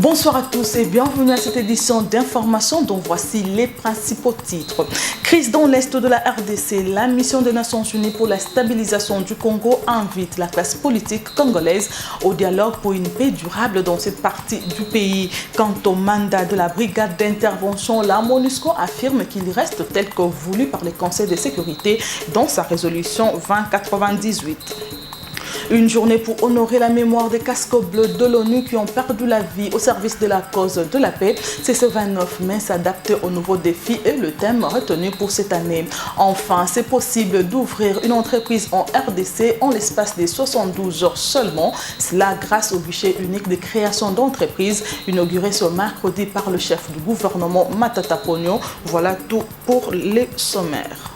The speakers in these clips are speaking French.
Bonsoir à tous et bienvenue à cette édition d'information dont voici les principaux titres. Crise dans l'Est de la RDC, la mission des Nations Unies pour la stabilisation du Congo invite la classe politique congolaise au dialogue pour une paix durable dans cette partie du pays. Quant au mandat de la brigade d'intervention, la MONUSCO affirme qu'il reste tel que voulu par les conseils de sécurité dans sa résolution 2098. Une journée pour honorer la mémoire des casques bleus de l'ONU qui ont perdu la vie au service de la cause de la paix. C'est ce 29 mai, s'adapter aux nouveaux défis et le thème retenu pour cette année. Enfin, c'est possible d'ouvrir une entreprise en RDC en l'espace des 72 heures seulement. Cela grâce au guichet unique de création d'entreprises inauguré ce mercredi par le chef du gouvernement Matata Ponyo. Voilà tout pour les sommaires.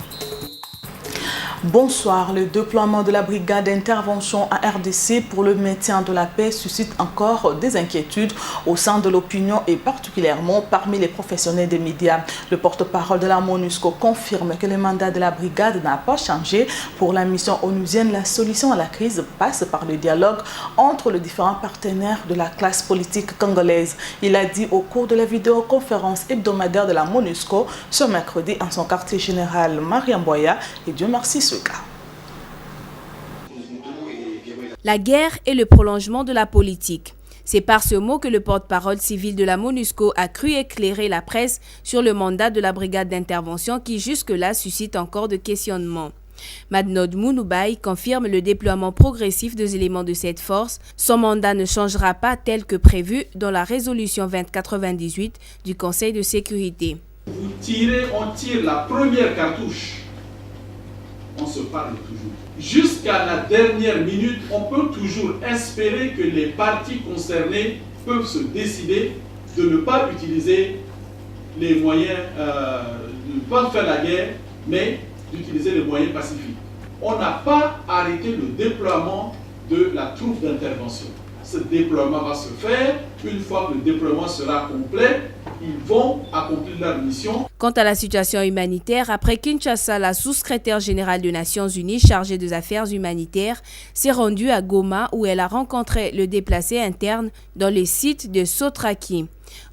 Bonsoir. Le déploiement de la brigade d'intervention à RDC pour le maintien de la paix suscite encore des inquiétudes au sein de l'opinion et particulièrement parmi les professionnels des médias. Le porte-parole de la MONUSCO confirme que le mandat de la brigade n'a pas changé. Pour la mission onusienne, la solution à la crise passe par le dialogue entre les différents partenaires de la classe politique congolaise. Il a dit au cours de la vidéoconférence hebdomadaire de la MONUSCO ce mercredi en son quartier général Mariam Boya et Dieu merci ce cas. La guerre est le prolongement de la politique. C'est par ce mot que le porte-parole civil de la MONUSCO a cru éclairer la presse sur le mandat de la brigade d'intervention qui jusque-là suscite encore de questionnements. Madnod Mounoubaï confirme le déploiement progressif des éléments de cette force. Son mandat ne changera pas tel que prévu dans la résolution 2098 du Conseil de sécurité. On tire la première cartouche. On se parle toujours. Jusqu'à la dernière minute, on peut toujours espérer que les parties concernées peuvent se décider de ne pas utiliser les moyens, de ne pas faire la guerre, mais d'utiliser les moyens pacifiques. On n'a pas arrêté le déploiement de la troupe d'intervention. Ce déploiement va se faire. Une fois que le déploiement sera complet, ils vont accomplir leur mission. Quant à la situation humanitaire, après Kinshasa, la sous-secrétaire générale des Nations Unies chargée des affaires humanitaires s'est rendue à Goma où elle a rencontré le déplacé interne dans les sites de Sotraki.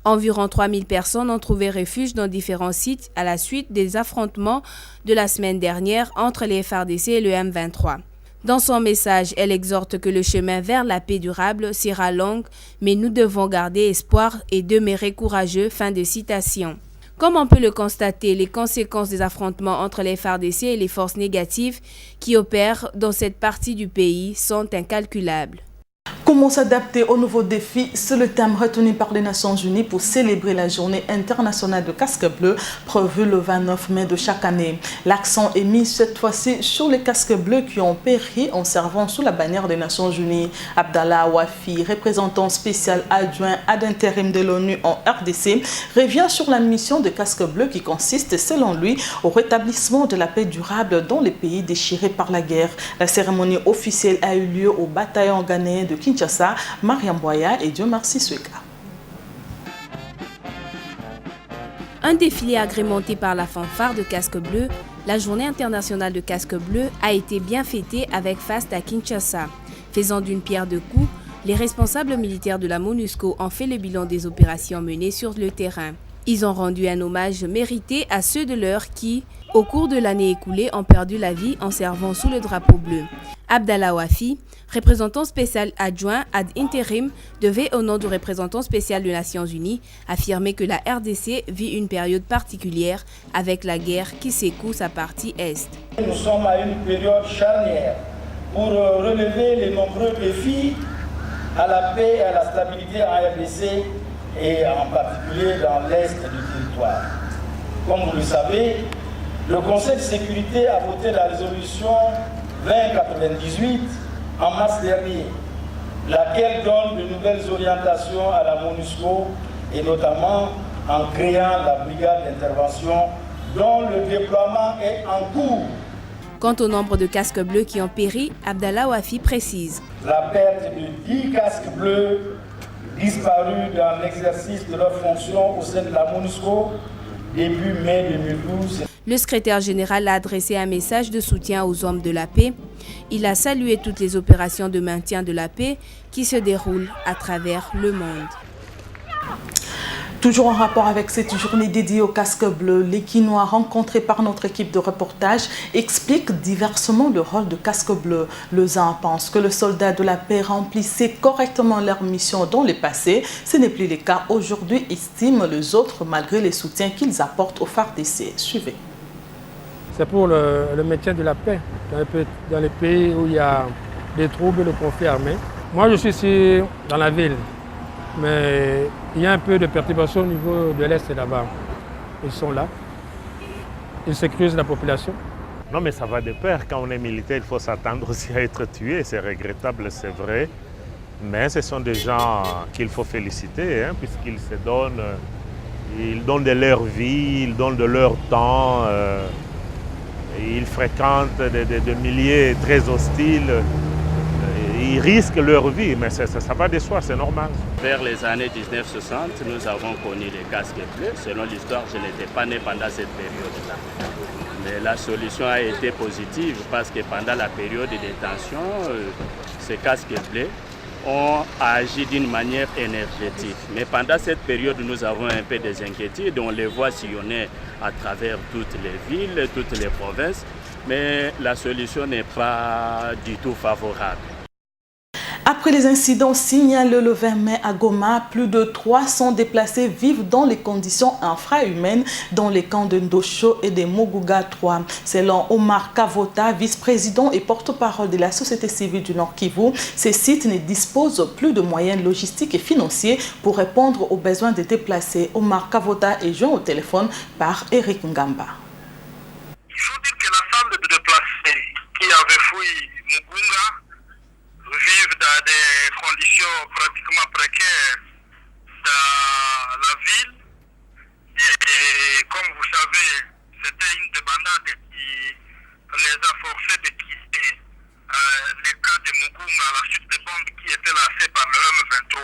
Environ 3000 personnes ont trouvé refuge dans différents sites à la suite des affrontements de la semaine dernière entre les FARDC et le M23. Dans son message, elle exhorte que le chemin vers la paix durable sera long, mais nous devons garder espoir et demeurer courageux. Fin de citation. Comme on peut le constater, les conséquences des affrontements entre les FARDC et les forces négatives qui opèrent dans cette partie du pays sont incalculables. Comment s'adapter aux nouveaux défis? C'est le thème retenu par les Nations Unies pour célébrer la journée internationale de casques bleus prévue le 29 mai de chaque année. L'accent est mis cette fois-ci sur les casques bleus qui ont péri en servant sous la bannière des Nations Unies. Abdallah Wafi, représentant spécial adjoint ad intérim de l'ONU en RDC, revient sur la mission de casques bleus qui consiste, selon lui, au rétablissement de la paix durable dans les pays déchirés par la guerre. La cérémonie officielle a eu lieu au bataillon ghanéen de Kinshasa, Mariam Boya et Dieu merci ce cas. Un défilé agrémenté par la fanfare de casques bleus, la journée internationale de casques bleus a été bien fêtée avec faste à Kinshasa. Faisant d'une pierre deux coups, les responsables militaires de la MONUSCO ont fait le bilan des opérations menées sur le terrain. Ils ont rendu un hommage mérité à ceux de l'heure qui, au cours de l'année écoulée, ont perdu la vie en servant sous le drapeau bleu. Abdallah Wafi, représentant spécial adjoint ad intérim, devait au nom du représentant spécial des Nations Unies affirmer que la RDC vit une période particulière avec la guerre qui secoue sa partie Est. Nous sommes à une période charnière pour relever les nombreux défis à la paix et à la stabilité en RDC et en particulier dans l'Est du territoire. Comme vous le savez, le Conseil de sécurité a voté la résolution 2098 en mars dernier, laquelle donne de nouvelles orientations à la MONUSCO et notamment en créant la brigade d'intervention dont le déploiement est en cours. Quant au nombre de casques bleus qui ont péri, Abdallah Wafi précise. La perte de 10 casques bleus disparus dans l'exercice de leurs fonctions au sein de la MONUSCO début mai 2012. Le secrétaire général a adressé un message de soutien aux hommes de la paix. Il a salué toutes les opérations de maintien de la paix qui se déroulent à travers le monde. Toujours en rapport avec cette journée dédiée au casque bleu, les Quinois rencontrés par notre équipe de reportage expliquent diversement le rôle de casque bleu. Les uns pensent que les soldats de la paix remplissaient correctement leur mission dans le passé. Ce n'est plus le cas aujourd'hui, estiment les autres, malgré les soutiens qu'ils apportent au FARDC. Suivez. C'est pour le maintien de la paix dans les pays où il y a des troubles, de conflits armés. Moi, je suis ici dans la ville, mais il y a un peu de perturbation au niveau de l'Est là-bas. Ils sont là, ils sécurisent la population. Non, mais ça va de pair. Quand on est militaire, il faut s'attendre aussi à être tué. C'est regrettable, c'est vrai. Mais ce sont des gens qu'il faut féliciter, hein, puisqu'ils se donnent, ils donnent de leur vie, ils donnent de leur temps. Ils fréquentent des milieux très hostiles. Ils risquent leur vie, mais ça va de soi, c'est normal. Vers les années 1960, nous avons connu les casques bleus. Selon l'histoire, je n'étais pas né pendant cette période-là. Mais la solution a été positive parce que pendant la période de détention, ces casques bleus ont agi d'une manière énergétique. Mais pendant cette période, nous avons un peu des inquiétudes. On les voit sillonner à travers toutes les villes, toutes les provinces. Mais la solution n'est pas du tout favorable. Après les incidents signalés le 20 mai à Goma, plus de 300 déplacés vivent dans les conditions infrahumaines dans les camps de Ndosho et de Moguga 3. Selon Omar Kavota, vice-président et porte-parole de la société civile du Nord Kivu, ces sites ne disposent plus de moyens logistiques et financiers pour répondre aux besoins des déplacés. Omar Kavota est joint au téléphone par Eric Ngamba. Il faut dire que l'ensemble de déplacés qui avaient fui Mugunga vivent dans des conditions pratiquement précaires dans la ville. Et comme vous savez, c'était une débandade qui les a forcés de quitter les cas de Mugunga à la suite des bombes qui étaient lancées par le M23.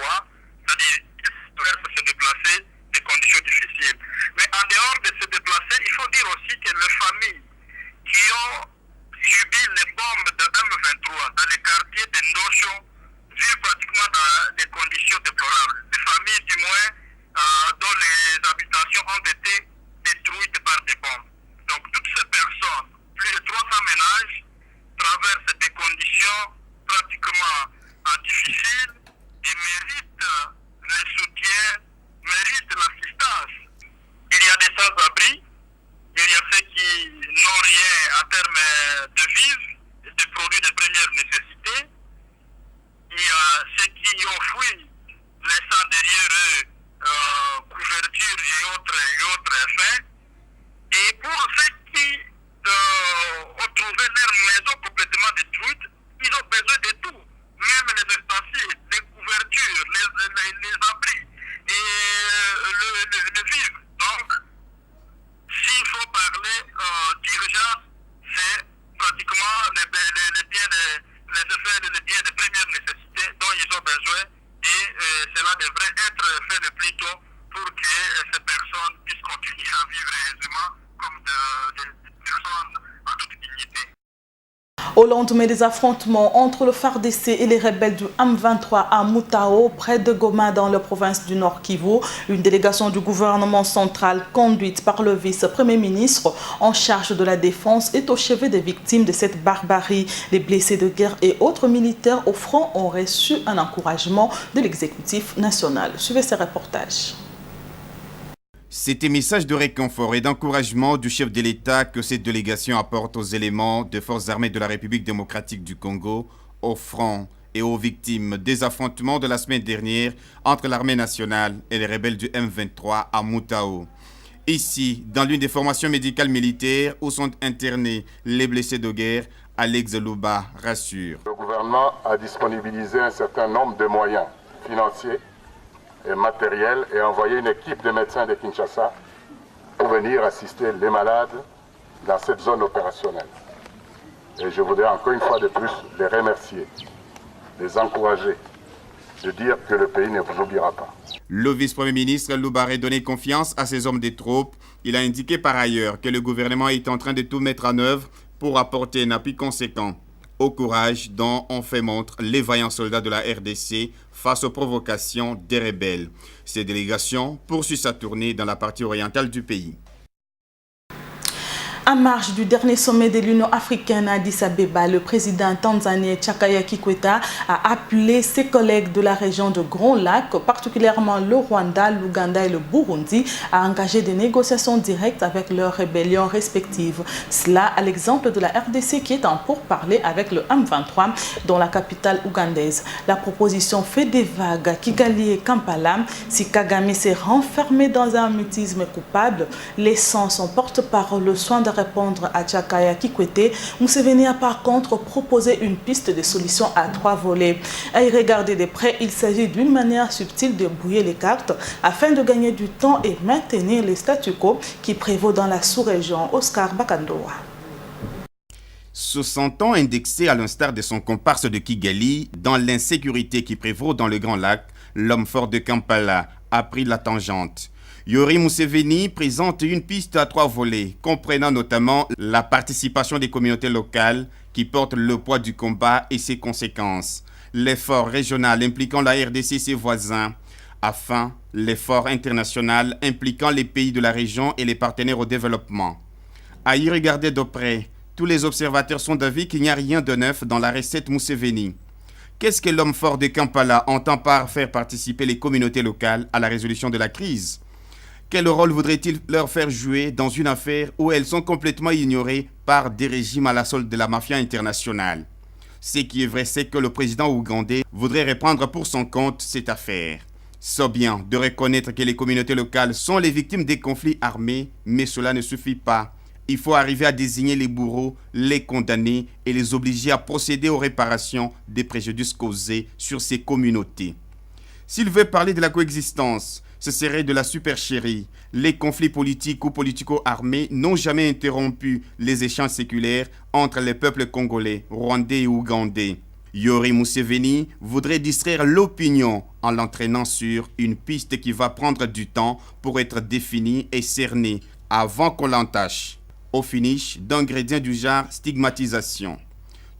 C'est-à-dire qu'ils se déplacer des conditions difficiles. Mais en dehors de se déplacer, il faut dire aussi que les familles qui ont subi les bombes de M23 dans les quartiers de Ndosho vivent pratiquement dans des conditions déplorables. Des familles du moins dont les habitations ont été détruites par des bombes. Donc toutes ces personnes, plus de 300 ménages, traversent des conditions pratiquement difficiles et méritent le soutien, méritent l'assistance. Il y a des sans-abri. Il y a ceux qui n'ont rien en termes de vivres, de produits de première nécessité. Il y a ceux qui ont fui, laissant derrière eux couverture et autres effets. Et pour ceux qui ont trouvé leur maison complètement détruite, ils ont besoin de tout. Même les ustensiles, les couvertures, les abris et le vivre. Donc, s'il faut parler d'urgence, c'est pratiquement les biens de première nécessité dont ils ont besoin et cela devrait être fait le plus tôt pour que ces personnes puissent continuer à vivre aisément comme des personnes en toute dignité. Au lendemain des affrontements entre le FARDC et les rebelles du M23 à Moutao, près de Goma dans la province du Nord Kivu, une délégation du gouvernement central conduite par le vice-premier ministre en charge de la défense est au chevet des victimes de cette barbarie. Les blessés de guerre et autres militaires au front ont reçu un encouragement de l'exécutif national. Suivez ces reportages. C'était message de réconfort et d'encouragement du chef de l'État que cette délégation apporte aux éléments des forces armées de la République démocratique du Congo, au front et aux victimes des affrontements de la semaine dernière entre l'armée nationale et les rebelles du M23 à Moutao. Ici, dans l'une des formations médicales militaires où sont internés les blessés de guerre, Alex Louba rassure. Le gouvernement a disponibilisé un certain nombre de moyens financiers et matériel et envoyé une équipe de médecins de Kinshasa pour venir assister les malades dans cette zone opérationnelle. Et je voudrais encore une fois de plus les remercier, les encourager, de dire que le pays ne vous oubliera pas. Le vice-premier ministre Louba a donné confiance à ses hommes des troupes. Il a indiqué par ailleurs que le gouvernement est en train de tout mettre en œuvre pour apporter un appui conséquent au courage dont ont fait montre les vaillants soldats de la RDC face aux provocations des rebelles. Cette délégation poursuit sa tournée dans la partie orientale du pays. En marge du dernier sommet de l'Union africaine à Addis Abeba, le président tanzanien Jakaya Kikwete a appelé ses collègues de la région de Grand Lac, particulièrement le Rwanda, l'Ouganda et le Burundi, à engager des négociations directes avec leurs rébellions respectives. Cela à l'exemple de la RDC qui est en pourparlers avec le M23 dans la capitale ougandaise. La proposition fait des vagues à Kigali et Kampala. Si Kagame s'est renfermé dans un mutisme coupable, laissant son porte-parole le soin de répondre à Jakaya Kikwete, Museveni a par contre proposé une piste de solution à 3 volets. À y regarder de près, il s'agit d'une manière subtile de brouiller les cartes afin de gagner du temps et maintenir le statu quo qui prévaut dans la sous-région. Oscar Bakandoa. Se sentant indexé à l'instar de son comparse de Kigali dans l'insécurité qui prévaut dans le Grand Lac, l'homme fort de Kampala a pris la tangente. Yoweri Museveni présente une piste à 3 volets, comprenant notamment la participation des communautés locales qui portent le poids du combat et ses conséquences, l'effort régional impliquant la RDC et ses voisins, enfin l'effort international impliquant les pays de la région et les partenaires au développement. À y regarder de près, tous les observateurs sont d'avis qu'il n'y a rien de neuf dans la recette Museveni. Qu'est-ce que l'homme fort de Kampala entend par faire participer les communautés locales à la résolution de la crise ? Quel rôle voudrait-il leur faire jouer dans une affaire où elles sont complètement ignorées par des régimes à la solde de la mafia internationale? Ce qui est vrai, c'est que le président ougandais voudrait reprendre pour son compte cette affaire. C'est bien de reconnaître que les communautés locales sont les victimes des conflits armés, mais cela ne suffit pas. Il faut arriver à désigner les bourreaux, les condamner et les obliger à procéder aux réparations des préjudices causés sur ces communautés. S'il veut parler de la coexistence, ce serait de la supercherie. Les conflits politiques ou politico-armés n'ont jamais interrompu les échanges séculaires entre les peuples congolais, rwandais et ougandais. Yoweri Museveni voudrait distraire l'opinion en l'entraînant sur une piste qui va prendre du temps pour être définie et cernée avant qu'on l'entache. Au finish, d'ingrédients du genre stigmatisation.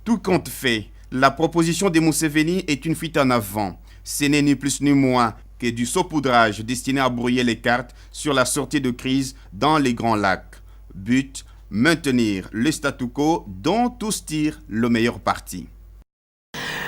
Tout compte fait, la proposition de Museveni est une fuite en avant. Ce n'est ni plus ni moins que du saupoudrage destiné à brouiller les cartes sur la sortie de crise dans les Grands Lacs. But, maintenir le statu quo dont tous tirent le meilleur parti.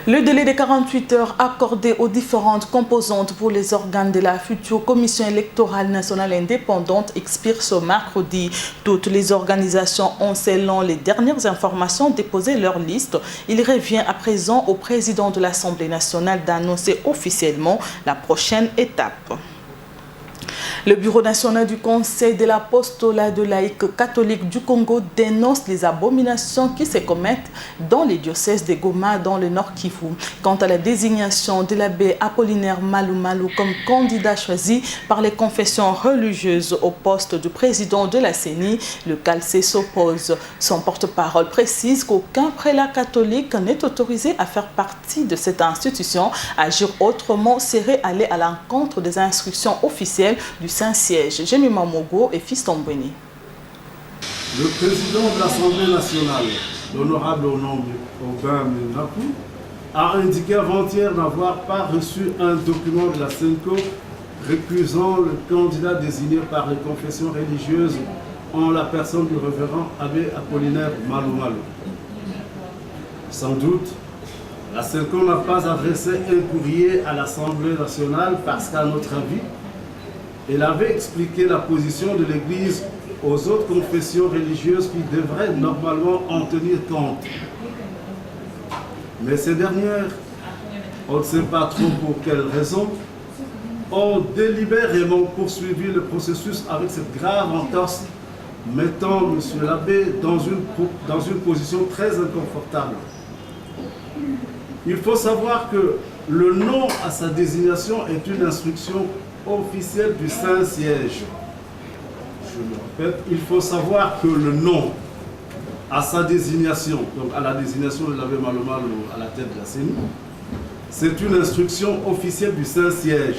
Le délai de 48 heures accordé aux différentes composantes pour les organes de la future Commission électorale nationale indépendante expire ce mercredi. Toutes les organisations ont, selon les dernières informations, déposé leur liste. Il revient à présent au président de l'Assemblée nationale d'annoncer officiellement la prochaine étape. Le Bureau national du Conseil de l'apostolat de laïcs catholiques du Congo dénonce les abominations qui se commettent dans les diocèses de Goma dans le Nord Kivu. Quant à la désignation de l'abbé Apollinaire Malou Malou comme candidat choisi par les confessions religieuses au poste de président de la CENI, le CALCE s'oppose. Son porte-parole précise qu'aucun prélat catholique n'est autorisé à faire partie de cette institution. Agir autrement serait aller à l'encontre des instructions officielles du Saint-Siège. Jemima Mogo et Fiston Bweni. Le président de l'Assemblée nationale, l'honorable Aubin Menakou, a indiqué avant-hier n'avoir pas reçu un document de la CENCO récusant le candidat désigné par les confessions religieuses en la personne du révérend abbé Apollinaire Malou Malou. Sans doute, la CENCO n'a pas adressé un courrier à l'Assemblée nationale parce qu'à notre avis, elle avait expliqué la position de l'Église aux autres confessions religieuses qui devraient normalement en tenir compte. Mais ces dernières, on ne sait pas trop pour quelles raisons, ont délibérément poursuivi le processus avec cette grave entorse, mettant M. l'abbé dans une position très inconfortable. Il faut savoir que le non à sa désignation est une instruction officielle du Saint-Siège. Je me répète, il faut savoir que le non à sa désignation, donc à la désignation de l'abbé Malou Malou à la tête de la CENI, c'est une instruction officielle du Saint-Siège.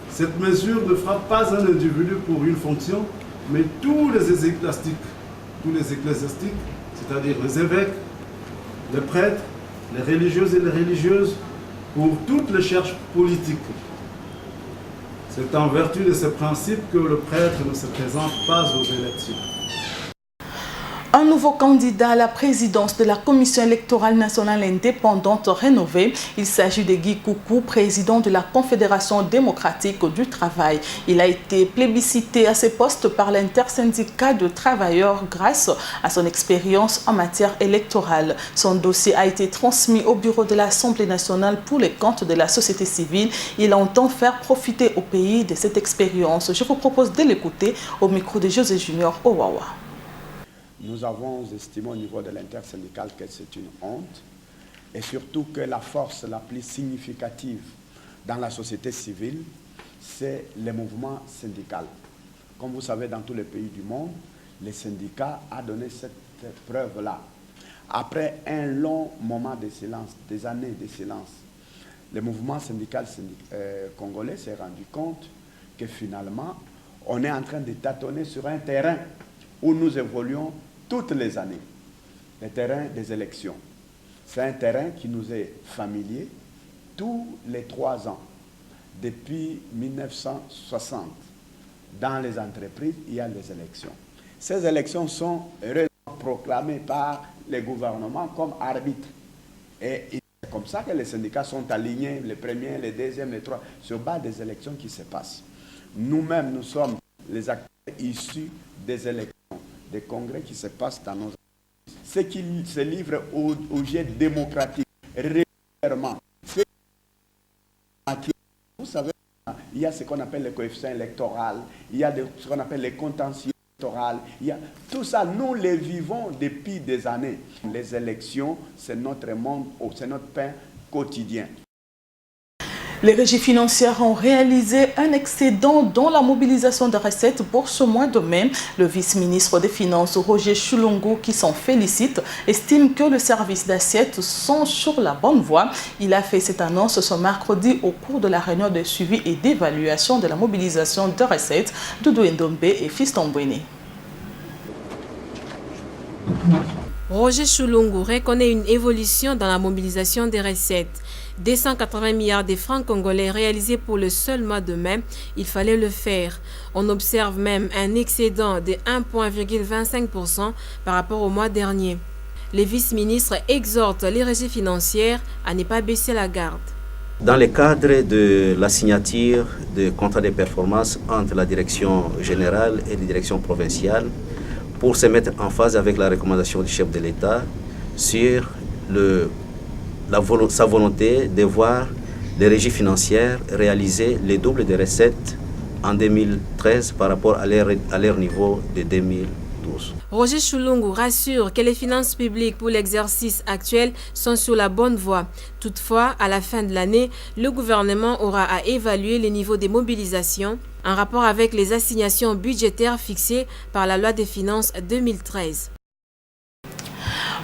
Cette mesure ne frappe pas un individu pour une fonction, mais tous les ecclésiastiques, c'est-à-dire les évêques, les prêtres, les religieuses et les religieuses, pour toutes les charges politiques. C'est en vertu de ces principes que le prêtre ne se présente pas aux élections. Un nouveau candidat à la présidence de la Commission électorale nationale indépendante rénovée. Il s'agit de Guy Coucou, président de la Confédération démocratique du travail. Il a été plébiscité à ce poste par l'intersyndicat de travailleurs grâce à son expérience en matière électorale. Son dossier a été transmis au bureau de l'Assemblée nationale pour les comptes de la société civile. Il entend faire profiter au pays de cette expérience. Je vous propose de l'écouter au micro de José Junior Owawa. Nous avons estimé au niveau de l'intersyndicale que c'est une honte et surtout que la force la plus significative dans la société civile, c'est le mouvement syndical. Comme vous savez, dans tous les pays du monde, les syndicats ont donné cette preuve-là. Après un long moment de silence, des années de silence, le mouvement syndical congolais s'est rendu compte que finalement, on est en train de tâtonner sur un terrain où nous évoluons toutes les années, le terrain des élections. C'est un terrain qui nous est familier tous les 3 ans. Depuis 1960, dans les entreprises, il y a les élections. Ces élections sont proclamées par les gouvernements comme arbitres. Et c'est comme ça que les syndicats sont alignés, les premiers, les deuxièmes, les trois, sur base des élections qui se passent. Nous-mêmes, nous sommes les acteurs issus des élections, des congrès qui se passent dans nos entreprises. Ceux qui se livrent au jet démocratique régulièrement. Vous savez, il y a ce qu'on appelle le coefficient électoral, il y a ce qu'on appelle les contentieux électoraux. Tout ça, nous les vivons depuis des années. Les élections, c'est notre monde, c'est notre pain quotidien. Les régies financières ont réalisé un excédent dans la mobilisation de recettes pour ce mois de mai. Le vice-ministre des Finances, Roger Chulungu, qui s'en félicite, estime que le service d'assiette sont sur la bonne voie. Il a fait cette annonce ce mercredi au cours de la réunion de suivi et d'évaluation de la mobilisation de recettes de Doudou Ndombe et Fiston Mbouéné. Roger Chulungu reconnaît une évolution dans la mobilisation des recettes. 280 milliards de francs congolais réalisés pour le seul mois de mai, il fallait le faire. On observe même un excédent de 1,25% par rapport au mois dernier. Les vice-ministres exhortent les régies financières à ne pas baisser la garde. Dans le cadre de la signature de contrats de performance entre la direction générale et les directions provinciales, pour se mettre en phase avec la recommandation du chef de l'État sur sa volonté de voir les régies financières réaliser les doubles des recettes en 2013 par rapport à leur niveau de 2012. Roger Chulungu rassure que les finances publiques pour l'exercice actuel sont sur la bonne voie. Toutefois, à la fin de l'année, le gouvernement aura à évaluer les niveaux de mobilisation en rapport avec les assignations budgétaires fixées par la loi des finances 2013.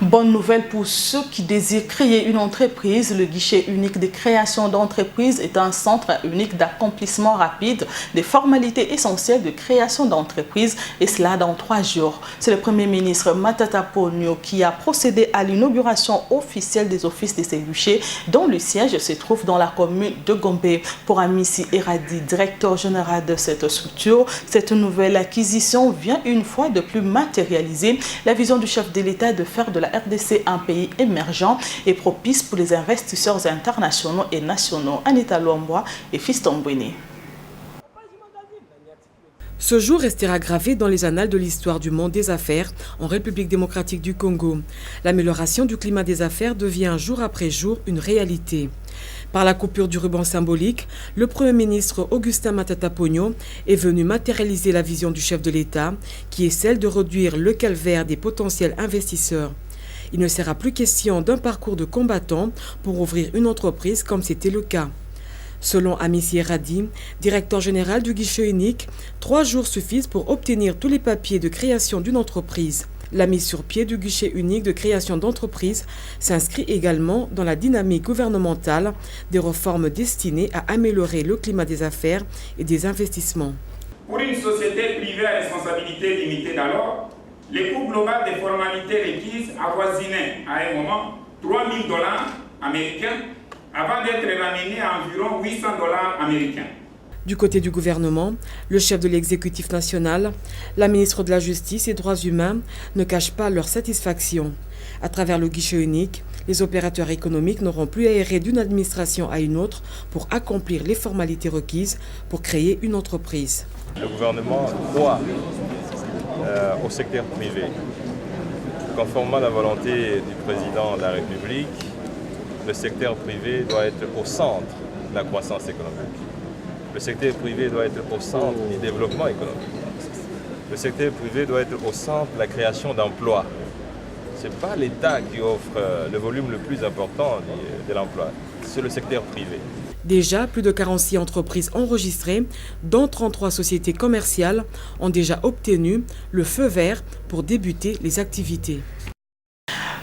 Bonne nouvelle pour ceux qui désirent créer une entreprise. Le guichet unique de création d'entreprise est un centre unique d'accomplissement rapide des formalités essentielles de création d'entreprise, et cela dans 3 jours. C'est le Premier ministre Matata Ponyo qui a procédé à l'inauguration officielle des offices de ces guichets, dont le siège se trouve dans la commune de Gombe. Pour Amissi Eradi, directeur général de cette structure, cette nouvelle acquisition vient une fois de plus matérialiser la vision du chef de l'État de faire de la RDC un pays émergent et propice pour les investisseurs internationaux et nationaux. Anita Lombois et Fiston Mbouéné. Ce jour restera gravé dans les annales de l'histoire du monde des affaires en République démocratique du Congo. L'amélioration du climat des affaires devient jour après jour une réalité. Par la coupure du ruban symbolique, le Premier ministre Augustin Matata Ponyo est venu matérialiser la vision du chef de l'État, qui est celle de réduire le calvaire des potentiels investisseurs. Il ne sera plus question d'un parcours de combattant pour ouvrir une entreprise comme c'était le cas. Selon Amissi Eradi, directeur général du guichet unique, 3 jours suffisent pour obtenir tous les papiers de création d'une entreprise. La mise sur pied du guichet unique de création d'entreprise s'inscrit également dans la dynamique gouvernementale des réformes destinées à améliorer le climat des affaires et des investissements. Pour une société privée à responsabilité limitée d'alors, le coût global des formalités requises avoisinait à un moment $3 000 américains avant d'être ramenés à environ $800 américains. Du côté du gouvernement, le chef de l'exécutif national, la ministre de la Justice et des Droits humains ne cachent pas leur satisfaction. À travers le guichet unique, les opérateurs économiques n'auront plus à errer d'une administration à une autre pour accomplir les formalités requises pour créer une entreprise. Le gouvernement croit au secteur privé. Conformément à la volonté du président de la République, le secteur privé doit être au centre de la croissance économique. Le secteur privé doit être au centre du développement économique. Le secteur privé doit être au centre de la création d'emplois. Ce n'est pas l'État qui offre le volume le plus important de l'emploi, c'est le secteur privé. Déjà, plus de 46 entreprises enregistrées, dont 33 sociétés commerciales, ont déjà obtenu le feu vert pour débuter les activités.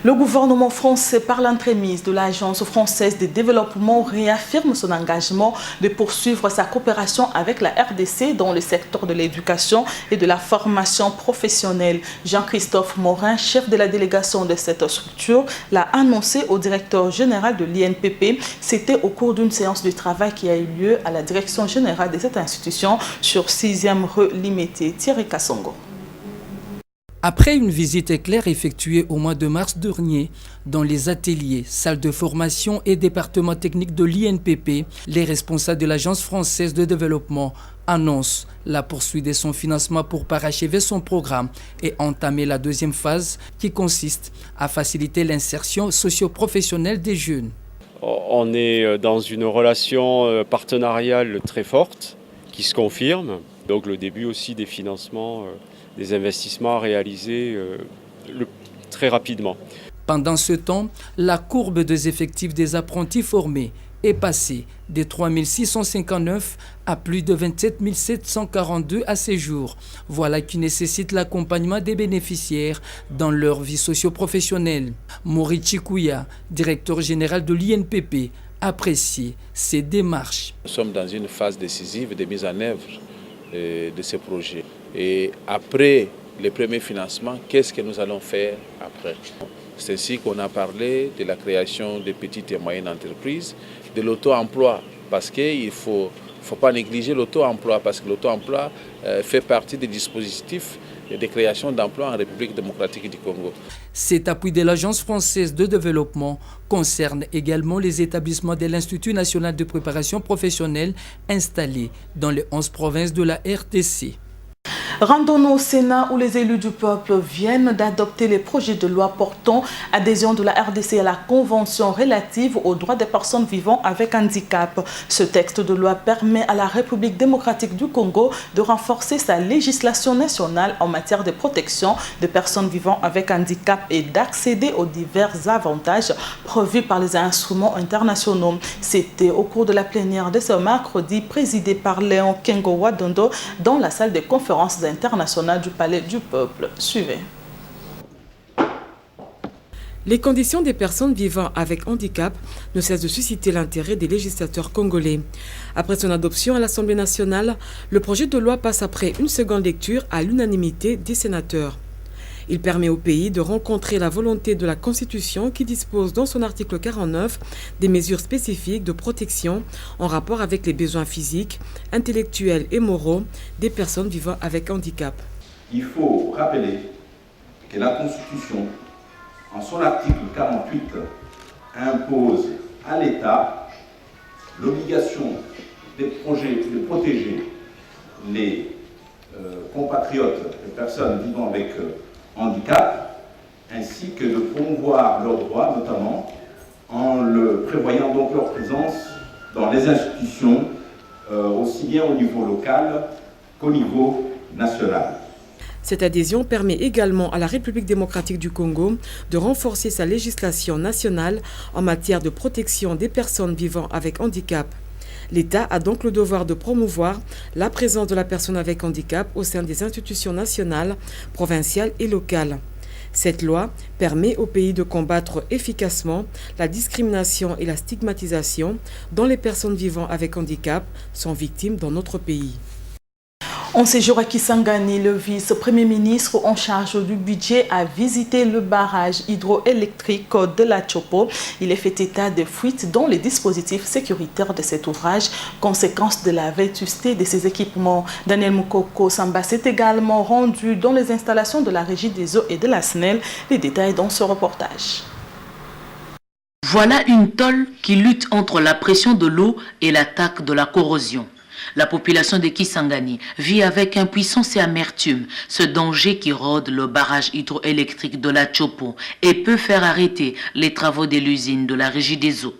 Le gouvernement français, par l'entremise de l'Agence française de développement, réaffirme son engagement de poursuivre sa coopération avec la RDC dans le secteur de l'éducation et de la formation professionnelle. Jean-Christophe Morin, chef de la délégation de cette structure, l'a annoncé au directeur général de l'INPP. C'était au cours d'une séance de travail qui a eu lieu à la direction générale de cette institution sur 6e rue Limité. Thierry Kassongo. Après une visite éclair effectuée au mois de mars dernier dans les ateliers, salles de formation et départements techniques de l'INPP, les responsables de l'Agence française de développement annoncent la poursuite de son financement pour parachever son programme et entamer la deuxième phase qui consiste à faciliter l'insertion socio-professionnelle des jeunes. On est dans une relation partenariale très forte qui se confirme, donc le début aussi des financements des investissements réalisés très rapidement. Pendant ce temps, la courbe des effectifs des apprentis formés est passée de 3 659 à plus de 27 742 à ce jour. Voilà qui nécessite l'accompagnement des bénéficiaires dans leur vie socio-professionnelle. Maurice Chikouya, directeur général de l'INPP, apprécie ces démarches. Nous sommes dans une phase décisive de mise en œuvre de ces projets. Et après les premiers financements, qu'est-ce que nous allons faire après? C'est ainsi qu'on a parlé de la création des petites et moyennes entreprises, de l'auto-emploi, parce qu'il ne faut pas négliger l'auto-emploi, parce que l'auto-emploi fait partie des dispositifs de création d'emplois en République démocratique du Congo. Cet appui de l'Agence française de développement concerne également les établissements de l'Institut national de préparation professionnelle installés dans les 11 provinces de la RDC. Rendons-nous au Sénat où les élus du peuple viennent d'adopter les projets de loi portant adhésion de la RDC à la Convention relative aux droits des personnes vivant avec handicap. Ce texte de loi permet à la République démocratique du Congo de renforcer sa législation nationale en matière de protection des personnes vivant avec handicap et d'accéder aux divers avantages prévus par les instruments internationaux. C'était au cours de la plénière de ce mercredi présidée par Léon Kengo Wadondo dans la salle de conférences internationale du Palais du Peuple. Suivez. Les conditions des personnes vivant avec handicap ne cessent de susciter l'intérêt des législateurs congolais. Après son adoption à l'Assemblée nationale, le projet de loi passe après une seconde lecture à l'unanimité des sénateurs. Il permet au pays de rencontrer la volonté de la Constitution qui dispose dans son article 49 des mesures spécifiques de protection en rapport avec les besoins physiques, intellectuels et moraux des personnes vivant avec handicap. Il faut rappeler que la Constitution, en son article 48, impose à l'État l'obligation de protéger les compatriotes, les personnes vivant avec handicap, ainsi que de promouvoir leurs droits, notamment en prévoyant donc leur présence dans les institutions, aussi bien au niveau local qu'au niveau national. Cette adhésion permet également à la République démocratique du Congo de renforcer sa législation nationale en matière de protection des personnes vivant avec handicap. L'État a donc le devoir de promouvoir la présence de la personne avec handicap au sein des institutions nationales, provinciales et locales. Cette loi permet au pays de combattre efficacement la discrimination et la stigmatisation dont les personnes vivant avec handicap sont victimes dans notre pays. En séjour à Kisangani, le vice-premier ministre en charge du budget a visité le barrage hydroélectrique de la Chopo. Il a fait état de fuites dans les dispositifs sécuritaires de cet ouvrage, conséquence de la vétusté de ses équipements. Daniel Moukoko Samba s'est également rendu dans les installations de la Régie des eaux et de la SNEL. Les détails dans ce reportage. Voilà une tôle qui lutte entre la pression de l'eau et l'attaque de la corrosion. La population de Kisangani vit avec impuissance et amertume ce danger qui rôde le barrage hydroélectrique de la Chopo et peut faire arrêter les travaux de l'usine de la Régie des eaux.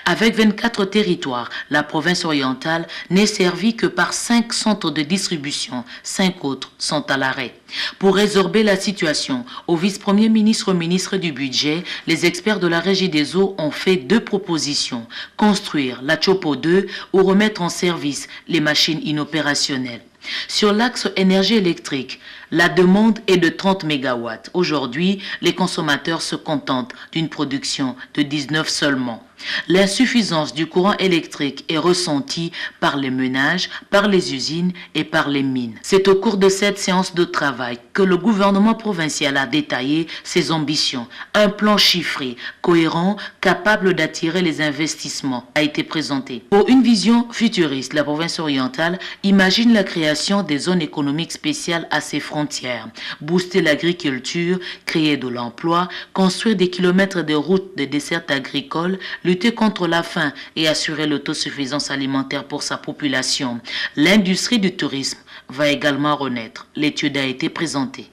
Avec 24 territoires, la province orientale n'est servie que par 5 centres de distribution. 5 autres sont à l'arrêt. Pour résorber la situation, au vice-premier ministre du budget, les experts de la Régie des eaux ont fait 2 propositions. Construire la Chopo 2 ou remettre en service les machines inopérationnelles. Sur l'axe énergie électrique, la demande est de 30 MW. Aujourd'hui, les consommateurs se contentent d'une production de 19 seulement. L'insuffisance du courant électrique est ressentie par les ménages, par les usines et par les mines. C'est au cours de cette séance de travail que le gouvernement provincial a détaillé ses ambitions. Un plan chiffré, cohérent, capable d'attirer les investissements a été présenté. Pour une vision futuriste, la province orientale imagine la création des zones économiques spéciales à ses frontières, booster l'agriculture, créer de l'emploi, construire des kilomètres de routes de dessert agricole, lutter contre la faim et assurer l'autosuffisance alimentaire pour sa population. L'industrie du tourisme va également renaître. L'étude a été présentée.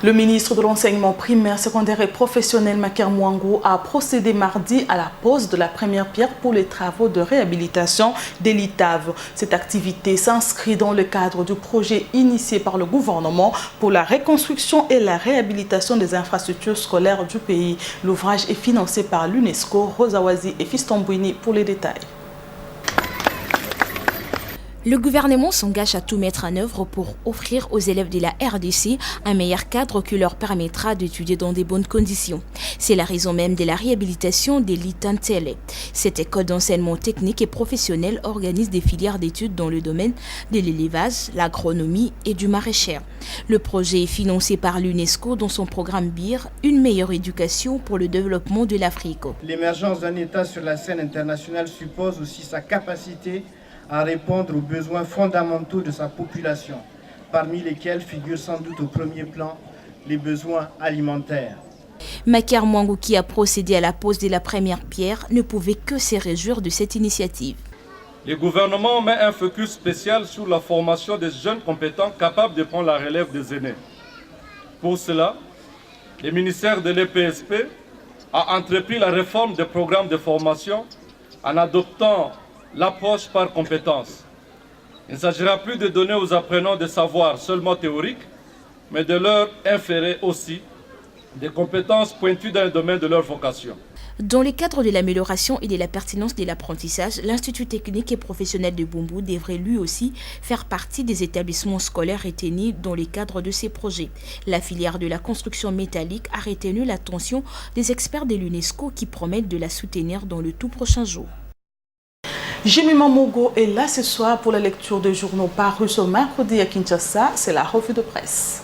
Le ministre de l'Enseignement primaire, secondaire et professionnel Maker Mouangou a procédé mardi à la pose de la première pierre pour les travaux de réhabilitation des litaves. Cette activité s'inscrit dans le cadre du projet initié par le gouvernement pour la reconstruction et la réhabilitation des infrastructures scolaires du pays. L'ouvrage est financé par l'UNESCO. Rosawazi et Fiston Bouini pour les détails. Le gouvernement s'engage à tout mettre en œuvre pour offrir aux élèves de la RDC un meilleur cadre qui leur permettra d'étudier dans de bonnes conditions. C'est la raison même de la réhabilitation des Litantele. Cette école d'enseignement technique et professionnel organise des filières d'études dans le domaine de l'élevage, l'agronomie et du maraîcher. Le projet est financé par l'UNESCO dans son programme BIR, une meilleure éducation pour le développement de l'Afrique. L'émergence d'un État sur la scène internationale suppose aussi sa capacité à répondre aux besoins fondamentaux de sa population, parmi lesquels figurent sans doute au premier plan les besoins alimentaires. Maker Mouangou, qui a procédé à la pose de la première pierre, ne pouvait que se réjouir de cette initiative. Le gouvernement met un focus spécial sur la formation des jeunes compétents capables de prendre la relève des aînés. Pour cela, le ministère de l'EPSP a entrepris la réforme des programmes de formation en adoptant l'approche par compétences. Il ne s'agira plus de donner aux apprenants des savoirs seulement théoriques, mais de leur inférer aussi des compétences pointues dans le domaine de leur vocation. Dans le cadre de l'amélioration et de la pertinence de l'apprentissage, l'Institut technique et professionnel de Bumbu devrait lui aussi faire partie des établissements scolaires retenus dans le cadre de ces projets. La filière de la construction métallique a retenu l'attention des experts de l'UNESCO qui promettent de la soutenir dans le tout prochain jour. Jimmy Mamogo est là ce soir pour la lecture de journaux parus ce mercredi à Kinshasa. C'est la revue de presse.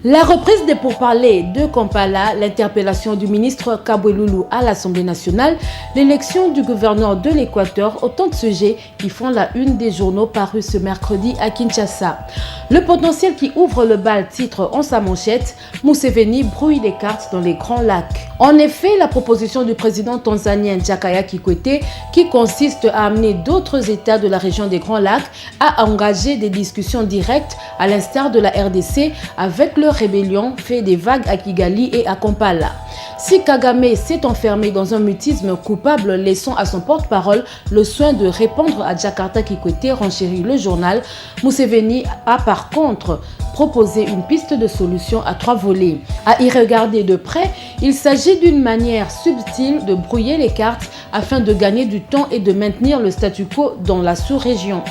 La reprise des pourparlers de Kampala, l'interpellation du ministre Kabweloulou à l'Assemblée nationale, l'élection du gouverneur de l'Équateur, autant de sujets qui font la une des journaux parus ce mercredi à Kinshasa. Le potentiel qui ouvre le bal titre en sa manchette, Museveni brouille les cartes dans les Grands Lacs. En effet, la proposition du président tanzanien Jakaya Kikwete, qui consiste à amener d'autres États de la région des Grands Lacs à engager des discussions directes, à l'instar de la RDC, avec le rébellion fait des vagues à Kigali et à Kampala. Si Kagame s'est enfermé dans un mutisme coupable, laissant à son porte-parole le soin de répondre à Jakarta Kikwete, renchérit le journal, Museveni a par contre proposé une piste de solution à 3 volets. À y regarder de près, il s'agit d'une manière subtile de brouiller les cartes afin de gagner du temps et de maintenir le statu quo dans la sous-région.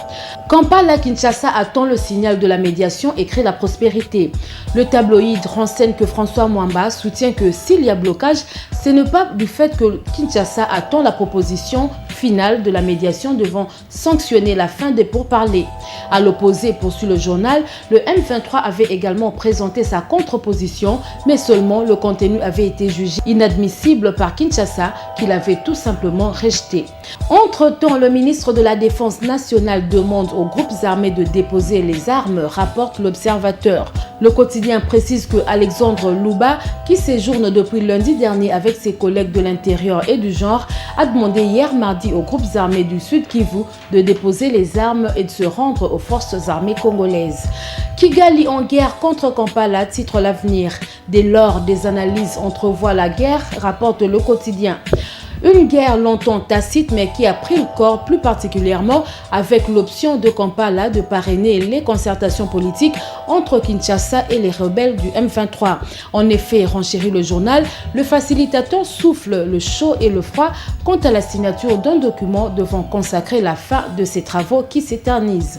Kampala Kinshasa attend le signal de la médiation et crée la prospérité. Le tabloïd renseigne que François Mwamba soutient que s'il y a blocage, ce n'est pas du fait que Kinshasa attend la proposition finale de la médiation devant sanctionner la fin des pourparlers. À l'opposé, poursuit le journal, le M23 avait également présenté sa contre-position, mais seulement le contenu avait été jugé inadmissible par Kinshasa, qu'il avait tout simplement rejeté. Entre-temps, le ministre de la Défense nationale demande aux groupes armés de déposer les armes, rapporte l'Observateur. Le quotidien précise que Alexandre Louba, qui séjourne depuis lundi dernier avec ses collègues de l'Intérieur et du genre, a demandé hier mardi aux groupes armés du Sud Kivu de déposer les armes et de se rendre aux forces armées congolaises. Kigali en guerre contre Kampala, titre l'Avenir. Dès lors, des analyses entrevoient la guerre, rapporte le quotidien. Une guerre longtemps tacite mais qui a pris le corps plus particulièrement avec l'option de Kampala de parrainer les concertations politiques entre Kinshasa et les rebelles du M23. En effet, renchérit le journal, le facilitateur souffle le chaud et le froid quant à la signature d'un document devant consacrer la fin de ces travaux qui s'éternisent.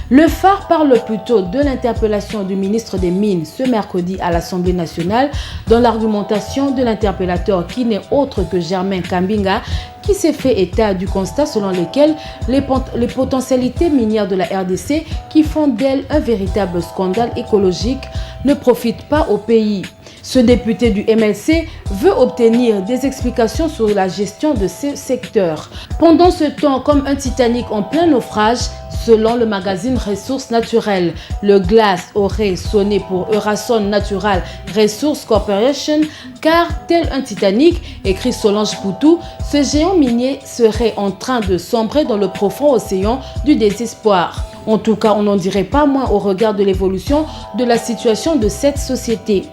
Le Phare parle plutôt de l'interpellation du ministre des Mines ce mercredi à l'Assemblée nationale dans l'argumentation de l'interpellateur qui n'est autre que Germain Kambinga qui s'est fait état du constat selon lequel les potentialités minières de la RDC qui font d'elle un véritable scandale écologique ne profitent pas au pays. Ce député du MLC veut obtenir des explications sur la gestion de ces secteurs. Pendant ce temps, comme un Titanic en plein naufrage, selon le magazine Ressources Naturelles, le glace aurait sonné pour Eurason Natural Resources Corporation car tel un Titanic, écrit Solange Poutou, ce géant minier serait en train de sombrer dans le profond océan du désespoir. En tout cas, on n'en dirait pas moins au regard de l'évolution de la situation de cette société.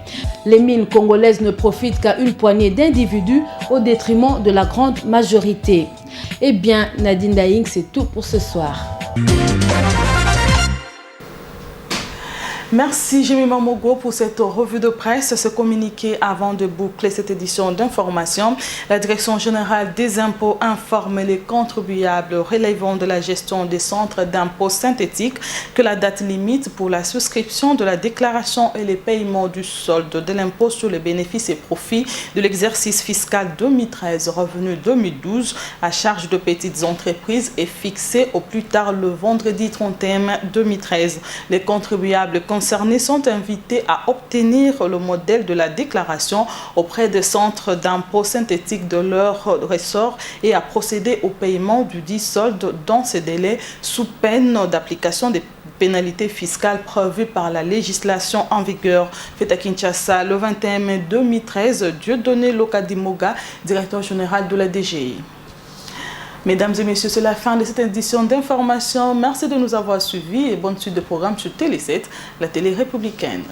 Les mines congolaises ne profitent qu'à une poignée d'individus au détriment de la grande majorité. Eh bien, Nadine Daing, c'est tout pour ce soir. Merci Jimmy Mamogo pour cette revue de presse, ce communiqué avant de boucler cette édition d'information. La Direction générale des impôts informe les contribuables relevant de la gestion des centres d'impôts synthétiques que la date limite pour la souscription de la déclaration et les paiements du solde de l'impôt sur les bénéfices et profits de l'exercice fiscal 2013 revenu 2012 à charge de petites entreprises est fixée au plus tard le vendredi 31 mai 2013. Les contribuables concernés sont invités à obtenir le modèle de la déclaration auprès des centres d'impôts synthétiques de leur ressort et à procéder au paiement du dit solde dans ces délais sous peine d'application des pénalités fiscales prévues par la législation en vigueur. Fait à Kinshasa le 21 mai 2013, Dieudonné Lokadimoga, directeur général de la DGI. Mesdames et messieurs, c'est la fin de cette édition d'information. Merci de nous avoir suivis et bonne suite de programme sur Télé 7, la télé républicaine.